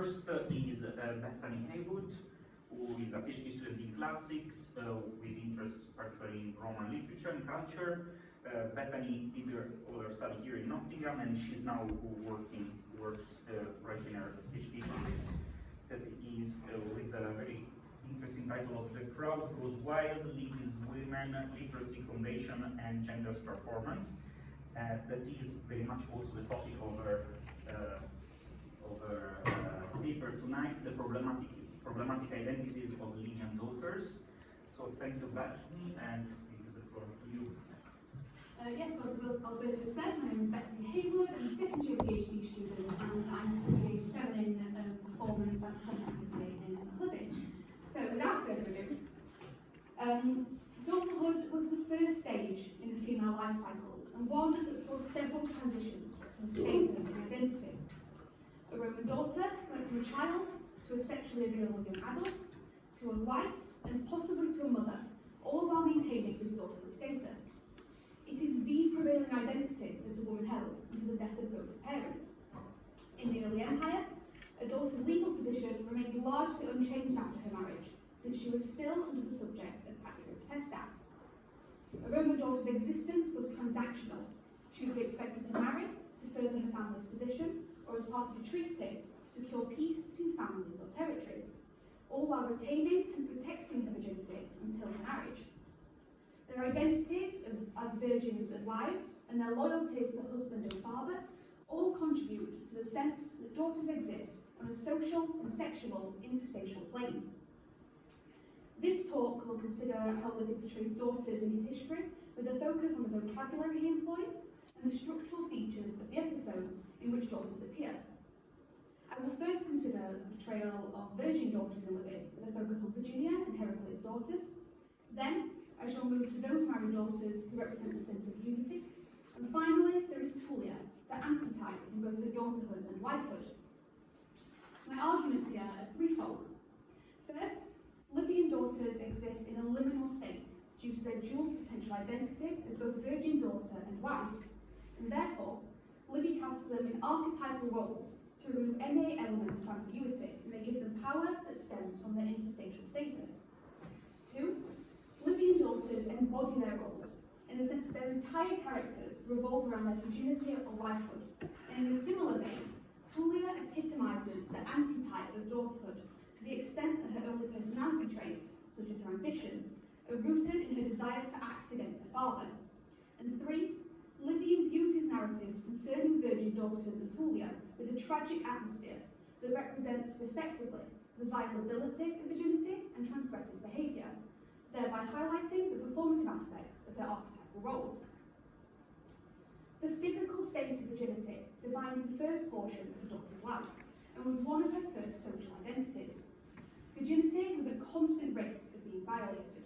First is Bethany Haywood, who is a PhD student in classics with interest particularly in Roman literature and culture. Bethany did all her study here in Nottingham, and she's now writing her PhD thesis that is with a very interesting title of "The Crowd Goes Wild: Livy's Women, Literacy, Convention, and Gender's Performance." That is very much also the topic of her paper tonight, the problematic identities of Livian daughters. So thank you, Bethany, and give the floor to you. Yes, as Alberto said, my name is Bethany Haywood. I'm a second year PhD student, and I'm studying feminine performance and complexity in Livian. So without further ado, daughterhood was the first stage in the female life cycle, and one that saw several transitions to status and identity. A Roman daughter went from a child to a sexually available young adult, to a wife, and possibly to a mother, all while maintaining this daughterly status. It is the prevailing identity that a woman held until the death of both parents. In the early empire, a daughter's legal position remained largely unchanged after her marriage, since she was still under the subject of patria potestas. A Roman daughter's existence was transactional. She would be expected to marry to further her family's position, or as part of a treaty to secure peace between families or territories, all while retaining and protecting her virginity until her marriage. Their identities as virgins and wives, and their loyalties to husband and father, all contribute to the sense that daughters exist on a social and sexual interstitial plane. This talk will consider how Livy portrays daughters in his history, with a focus on the vocabulary he employs and the structural features of the episodes in which daughters appear. I will first consider the portrayal of virgin daughters in Livy, with a focus on Virginia and Heracles' daughters. Then, I shall move to those married daughters who represent the sense of unity. And finally, there is Tullia, the antitype in both her daughterhood and wifehood. My arguments here are threefold. First, Livian daughters exist in a liminal state due to their dual potential identity as both virgin daughter and wife, and therefore, Livy casts them in archetypal roles to remove any element of ambiguity, and they give them power that stems from their interstitial status. Two, Livian daughters embody their roles, in the sense that their entire characters revolve around their virginity or wifehood, and in a similar vein, Tullia epitomizes the antitype of daughterhood to the extent that her only personality traits, such as her ambition, are rooted in her desire to act against her father. And three, Livy imbues his narratives concerning virgin daughters and Tullia with a tragic atmosphere that represents, respectively, the violability of virginity and transgressive behaviour, thereby highlighting the performative aspects of their archetypal roles. The physical state of virginity defines the first portion of the daughter's life, and was one of her first social identities. Virginity was at constant risk of being violated.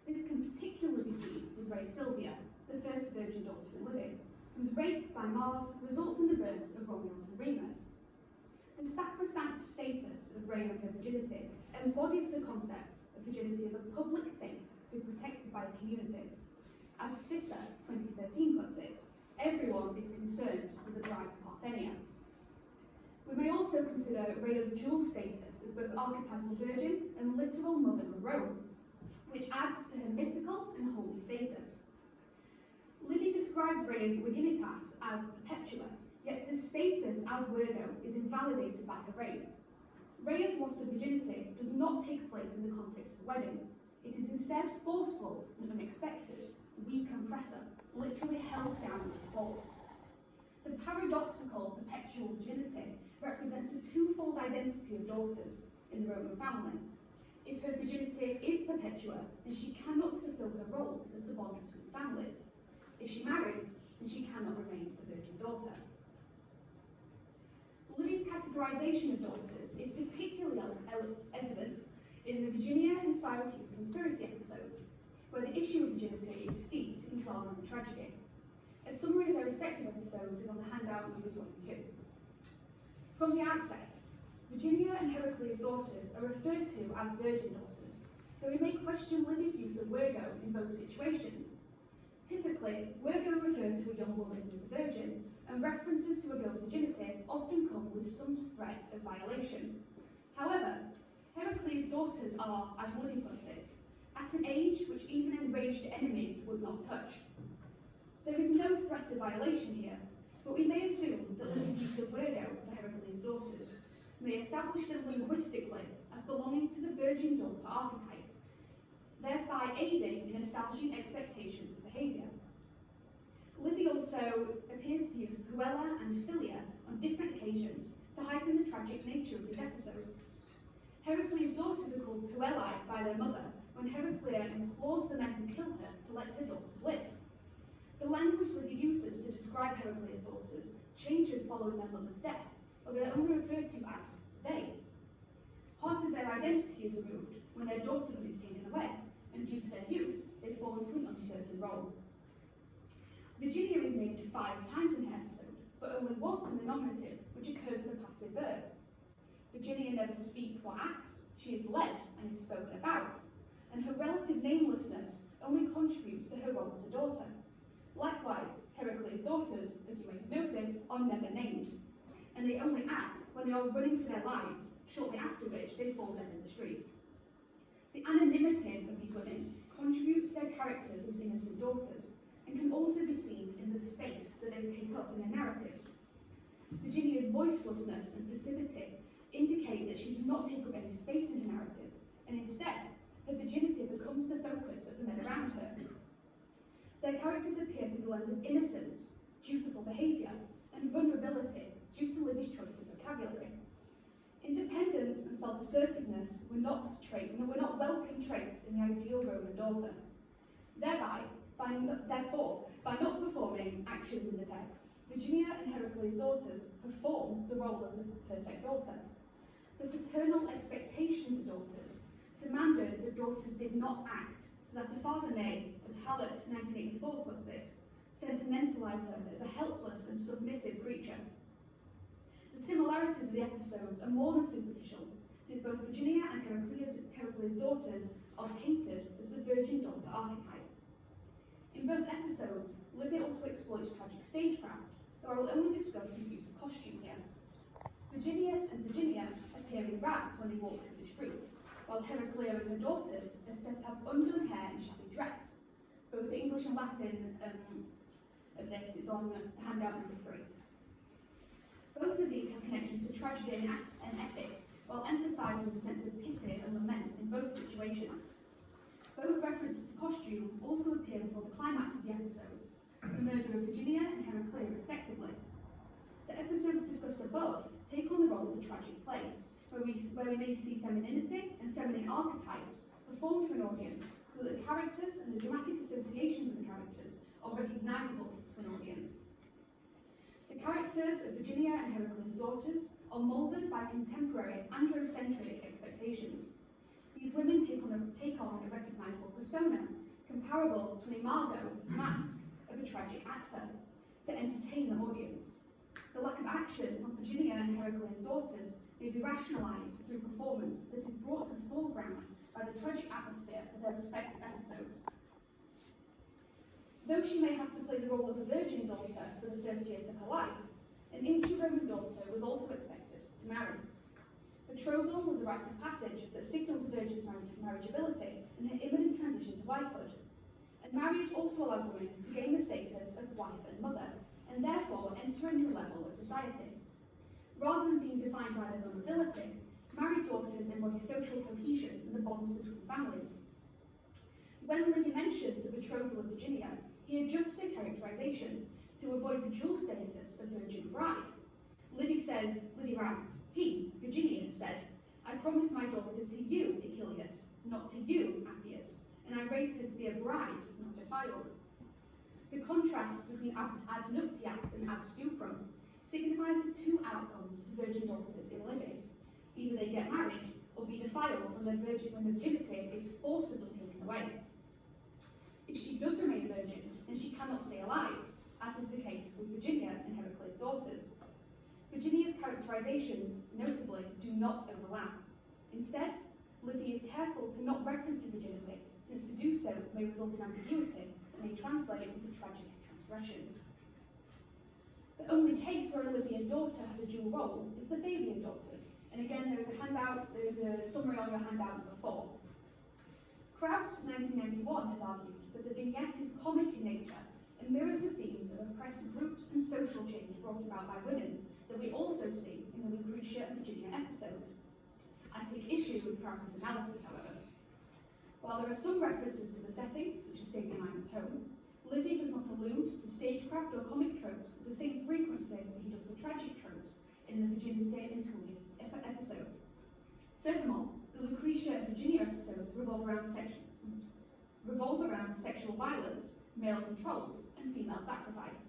This can particularly be seen with Rhea Silvia, the first virgin daughter in Livy, whose rape by Mars results in the birth of Romulus and Remus. The sacrosanct status of Rhea and her virginity embodies the concept of virginity as a public thing to be protected by the community. As Cissa 2013 puts it, everyone is concerned with the bride's parthenia. We may also consider Rhea's dual status as both archetypal virgin and literal mother of Rome, which adds to her mythical and holy status. Livy describes Rhea's virginitas as perpetua, yet her status as Virgo is invalidated by her rape. Rhea's loss of virginity does not take place in the context of a wedding. It is instead forceful and unexpected, we compressor, literally held down with force. The paradoxical perpetual virginity represents the twofold identity of daughters in the Roman family. If her virginity is perpetua, then she cannot fulfill her role as the bond between families. If she marries, then she cannot remain a virgin daughter. Livy's categorization of daughters is particularly evident in the Virginia and Syracuse conspiracy episodes, where the issue of virginity is steeped in trauma and tragedy. A summary of their respective episodes is on the handout numbers 1 and 2. From the outset, Virginia and Heracles' daughters are referred to as virgin daughters, though we may question Livy's use of Virgo in both situations. Typically, Virgo refers to a young woman who is a virgin, and references to a girl's virginity often come with some threat of violation. However, Heracles' daughters are, as Livian puts it, at an age which even enraged enemies would not touch. There is no threat of violation here, but we may assume that Livian's use of Virgo for Heracles' daughters may establish them linguistically as belonging to the virgin daughter archetype, thereby aiding in establishing expectations of behaviour. Livy also appears to use puella and philia on different occasions to heighten the tragic nature of these episodes. Heracles' daughters are called puellae by their mother when Heraclea implores the men who kill her to let her daughters live. The language Livy uses to describe Heracles' daughters changes following their mother's death, or they're only referred to as they. Part of their identity is removed when their daughterhood is taken away, and due to their youth, they fall into an uncertain role. Virginia is named 5 times in the episode, but only once in the nominative, which occurs with a passive verb. Virginia never speaks or acts, she is led and is spoken about, and her relative namelessness only contributes to her role as a daughter. Likewise, Heracles' daughters, as you may have noticed, are never named, and they only act when they are running for their lives, shortly after which they fall dead in the streets. The anonymity of these women contributes to their characters as innocent daughters, and can also be seen in the space that they take up in their narratives. Virginia's voicelessness and passivity indicate that she does not take up any space in her narrative, and instead, her virginity becomes the focus of the men around her. Their characters appear through the lens of innocence, dutiful behaviour, and vulnerability due to Livy's choice of vocabulary. Independence and self-assertiveness were not welcome traits in the ideal Roman daughter. Therefore, by not performing actions in the text, Virginia and Heracles' daughters perform the role of the perfect daughter. The paternal expectations of daughters demanded that daughters did not act, so that a father may, as Hallett 1984 puts it, sentimentalise her as a helpless and submissive creature. The similarities of the episodes are more than superficial, since both Virginia and Heracles' daughters are painted as the virgin daughter archetype. In both episodes, Livy also exploits tragic stagecraft, though I will only discuss his use of costume here. Virginius and Virginia appear in rags when they walk through the streets, while Heraclea and her daughters are said to have undone hair and shabby dress. Both the English and Latin of this is on handout number 3. Both of these have connections to tragedy and epic, while emphasising the sense of pity and lament in both situations. Both references to costume also appear before the climax of the episodes, the murder of Virginia and Heraclea respectively. The episodes discussed above take on the role of a tragic play, where we may see femininity and feminine archetypes performed for an audience, so that the characters and the dramatic associations of the characters are recognisable to an audience. The characters of Virginia and Heracles' daughters are moulded by contemporary androcentric expectations. These women take on a recognisable persona, comparable to an imago, mask, of a tragic actor, to entertain the audience. The lack of action from Virginia and Heracles' daughters may be rationalised through performance that is brought to the foreground by the tragic atmosphere of their respective episodes. Though she may have to play the role of a virgin daughter for the first years of her life, an ancient Roman daughter was also expected to marry. Betrothal was a rite of passage that signalled a virgin's marriageability and her imminent transition to wifehood. And marriage also allowed women to gain the status of wife and mother, and therefore enter a new level of society. Rather than being defined by their vulnerability, married daughters embody social cohesion and the bonds between families. When Livy mentions the betrothal of Virginia, he adjusts her characterisation to avoid the dual status of virgin bride. Livy writes, he, Virginius, said, I promised my daughter to you, Achilles, not to you, Appius, and I raised her to be a bride, not defiled. The contrast between ad nuptias and ad stuprum signifies the two outcomes for virgin daughters in Livy. Either they get married or be defiled when the virginity is forcibly taken away. If she does remain a virgin, then she cannot stay alive, as is the case with Virginia and Heracles' daughters. Virginia's characterizations, notably, do not overlap. Instead, Livy is careful to not reference her virginity, since to do so may result in ambiguity, may translate into tragic transgression. The only case where a Livian daughter has a dual role is the Fabian daughters. And again, there is a summary on your handout number 4. Krauss, 1991, has argued that the vignette is comic in nature and mirrors the themes of oppressed groups and social change brought about by women that we also see in the Lucretia and Virginia episodes. I take issue with Krauss's analysis, however. While there are some references to the setting, such as Fabian Minor's home, Livy does not allude to stagecraft or comic tropes with the same frequency that he does for tragic tropes in the Virginity and Tullia episodes. Furthermore, the Lucretia and Virginia episodes revolve around sexual violence, male control, and female sacrifice,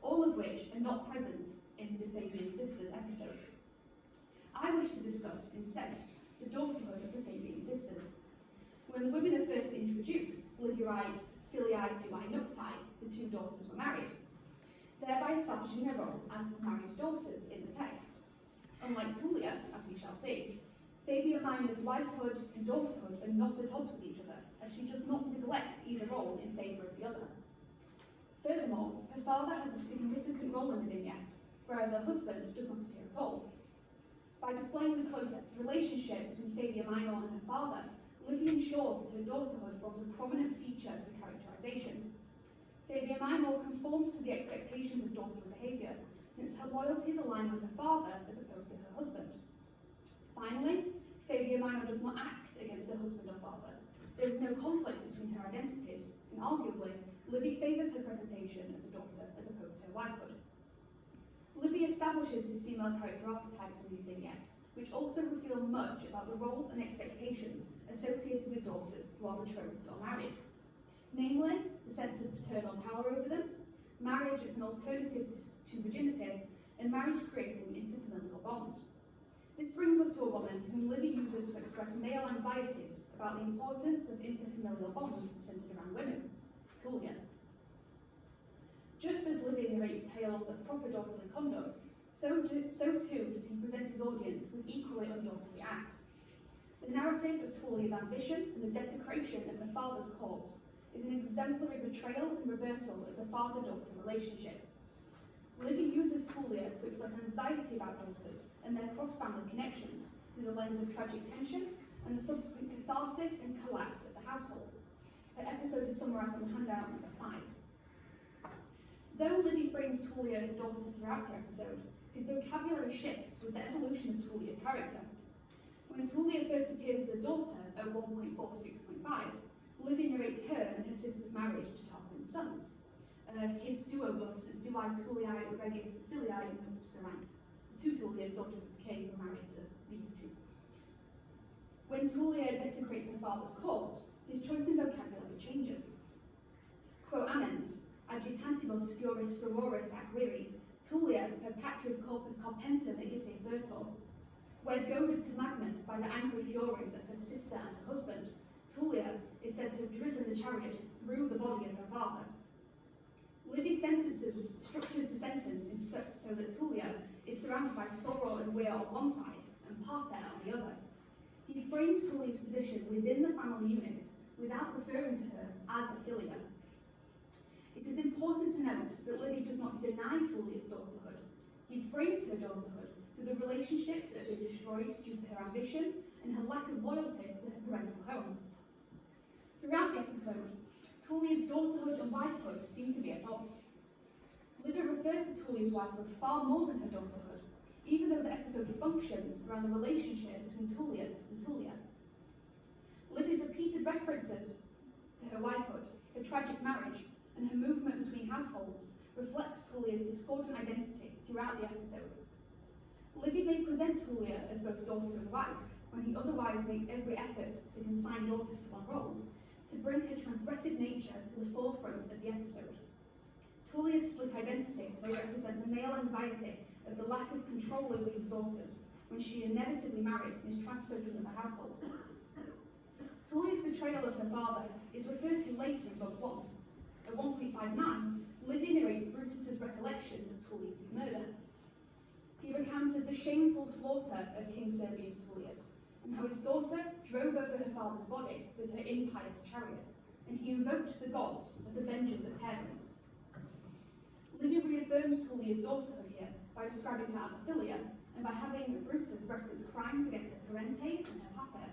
all of which are not present in the Fabian Sisters episode. I wish to discuss, instead, the daughterhood of the Fabian Sisters. When the women are first introduced, Livy writes, Filiae duae nuptae, the 2 daughters were married, thereby establishing their role as married daughters in the text. Unlike Tullia, as we shall see, Fabian Minor's wifehood and daughterhood are not at odds with each other, as she does not neglect either role in favour of the other. Furthermore, her father has a significant role in the vignette, whereas her husband does not appear at all. By displaying the close relationship between Fabian Minor and her father, Livy ensures that her daughterhood forms a prominent feature of the characterisation. Fabian Minor conforms to the expectations of daughterly behaviour, since her loyalties align with her father as opposed to her husband. Finally, Fabian Minor does not act against her husband or father. There is no conflict between her identities, and arguably, Livy favours her presentation as a daughter as opposed to her wifehood. Livy establishes his female character archetypes in these vignettes, which also reveal much about the roles and expectations associated with daughters who are betrothed or married. Namely, the sense of paternal power over them, marriage as an alternative to virginity, and marriage creating interfamilial bonds. This brings us to a woman whom Livy uses to express male anxieties about the importance of interfamilial bonds centred around women, Tullia. Just as Livy narrates tales of proper daughterly conduct, so too does he present his audience with equally undaughterly acts. The narrative of Tullia's ambition and the desecration of her father's corpse is an exemplary betrayal and reversal of the father-daughter relationship. Livy uses Tullia to express anxiety about daughters and their cross-family connections through the lens of tragic tension and the subsequent catharsis and collapse of the household. The episode is summarised on the handout number 5. Though Livy frames Tullia as a daughter throughout the episode, his vocabulary shifts with the evolution of Tullia's character. When Tullia first appears as a daughter at 1.46.5, Livy narrates her and her sister's marriage to Tarquin's sons. His duo was Duae Tulliae Regis Filiae Serant. The 2 Tullias, daughters of the king, were married to these 2. When Tullia desecrates her father's corpse, his choice in vocabulary changes. Quo amens, adjutantibus fioris sororis acquiri, Tullia per patris corpus carpentem egisse virtor. Where goaded to madness by the angry furies of her sister and her husband, Tullia is said to have driven the chariot through the body of her father. Livy structures the sentence so that Tullia is surrounded by sorrow and wear on one side and pater on the other. He frames Tullia's position within the family unit without referring to her as a filia. It is important to note that Livy does not deny Tullia's daughterhood. He frames her daughterhood through the relationships that have been destroyed due to her ambition and her lack of loyalty to her parental home. Throughout the episode, Tullia's daughterhood and wifehood seem to be at odds. Livy refers to Tullia's wifehood far more than her daughterhood, even though the episode functions around the relationship between Tullias and Tullia. Livy's repeated references to her wifehood, her tragic marriage, and her movement between households reflects Tullia's discordant identity throughout the episode. Livy may present Tullia as both daughter and wife, when he otherwise makes every effort to consign daughters to one role, to bring her transgressive nature to the forefront of the episode. Tullia's split identity may represent the male anxiety of the lack of control over his daughters when she inevitably marries and is transferred to another household. Tullia's betrayal of her father is referred to later in Book 1. At 1.59, Livy narrates Brutus's recollection of Tullia's murder. He recounted the shameful slaughter of King Servius Tullius, and how his daughter drove over her father's body with her impious chariot, and he invoked the gods as avengers of parents. Livy reaffirms Tullia's daughterhood here by describing her as a filia, and by having Brutus reference crimes against her parentes and her pater.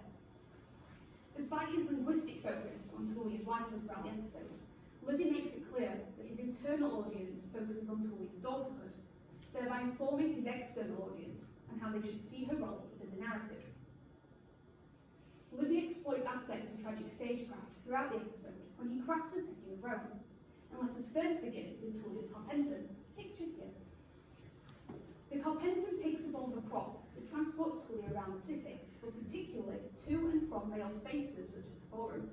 Despite his linguistic focus on Tullia's wifehood throughout the episode, Livy makes it clear that his internal audience focuses on Tullia's daughterhood, thereby informing his external audience on how they should see her role within the narrative. Livy exploits aspects of tragic stagecraft throughout the episode when he crafts a setting of Rome. And let us first begin with Tullia's Carpentum, pictured here. The Carpentum takes the form of a prop that transports Tullia around the city, but particularly to and from real spaces such as the Forum.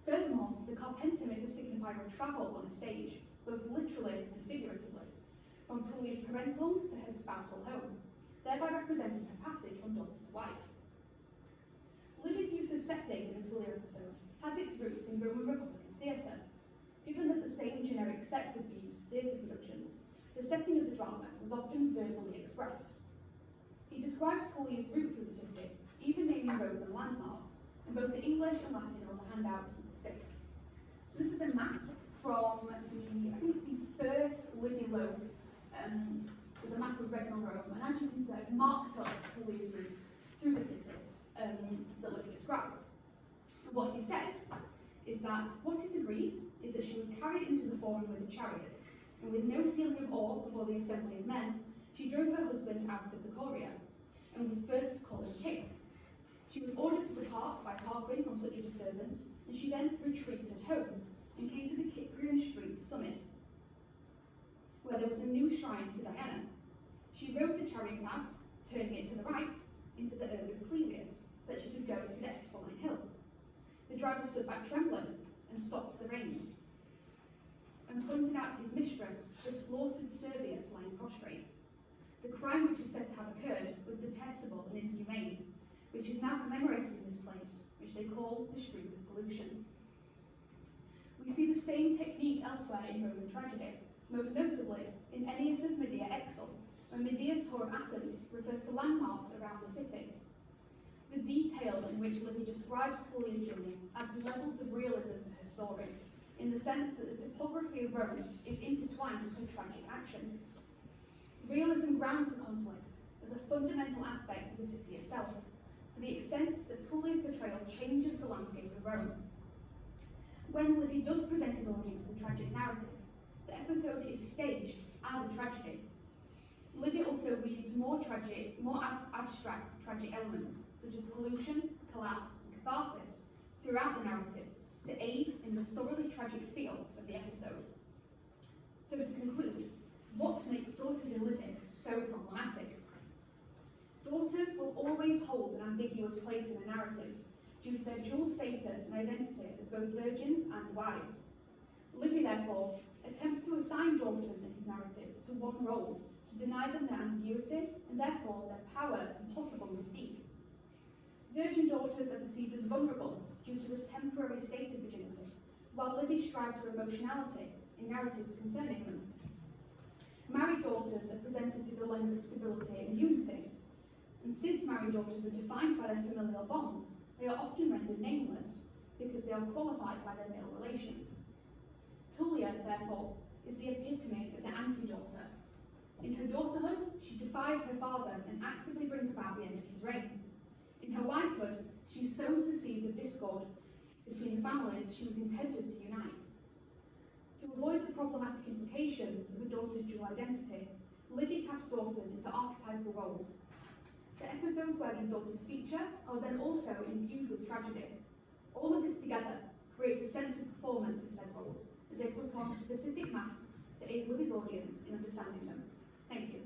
Furthermore, the Carpentum is a signifier of travel on a stage, both literally and figuratively, from Tullia's parental to her spousal home, thereby representing her passage from daughter to wife. Livy's use of setting in the Tullia episode has its roots in Roman Republican theatre. Given that the same generic set would be used for theatre productions, the setting of the drama was often verbally expressed. He describes Tullia's route through the city, even naming roads and landmarks, and both the English and Latin are on the handout number 6. So this is a map from I think it's the first Livy loan, with a map of regional Rome, and as you can see, I've marked up Tullia's route through the city that Livy describes. And what he says is that what is agreed is that she was carried into the Forum with a chariot, and with no feeling of awe before the assembly of men, she drove her husband out of the Coria, and was first called him king. She was ordered to depart by Tarquin from such a disturbance, and she then retreated home, and came to the Cyprian Street summit, where there was a new shrine to Diana. She rode the chariot out, turning it to the right, into the Urbis Clevius, so that she could go to the Esquiline Hill. The driver stood back trembling, and stopped the reins, and pointed out to his mistress the slaughtered Servius lying prostrate. The crime which is said to have occurred was detestable and inhumane, which is now commemorated in this place, which they call the Street of Pollution. We see the same technique elsewhere in Roman tragedy, most notably in Ennius's Medea Exul, when Medea's tour of Athens refers to landmarks around the city. The detail in which Livy describes Tullia's journey adds levels of realism to her story, in the sense that the topography of Rome is intertwined with her tragic action. Realism grounds the conflict as a fundamental aspect of the city itself, to the extent that Tullia's portrayal changes the landscape of Rome. When Livy does present his audience with a tragic narrative, the episode is staged as a tragedy. Livy also weaves more abstract tragic elements, such as pollution, collapse, and catharsis, throughout the narrative, to aid in the thoroughly tragic feel of the episode. So to conclude, what makes daughters in Livy so problematic? Daughters will always hold an ambiguous place in a narrative, due to their dual status and identity as both virgins and wives. Livy, therefore, attempts to assign daughters in his narrative to one role, to deny them their ambiguity, and therefore their power and possible mystique. Virgin daughters are perceived as vulnerable due to the temporary state of virginity, while Livy strives for emotionality in narratives concerning them. Married daughters are presented through the lens of stability and unity, and since married daughters are defined by their familial bonds, they are often rendered nameless, because they are qualified by their male relations. Tullia, therefore, is the epitome of the anti-daughter. In her daughterhood, she defies her father and actively brings about the end of his reign. In her wifehood, she sows the seeds of discord between the families she was intended to unite. To avoid the problematic implications of a daughter's dual identity, Livy casts daughters into archetypal roles. The episodes where these daughters feature are then also imbued with tragedy. All of this together creates a sense of performance in said roles, as they put on specific masks to aid Livy's audience in understanding them. Thank you.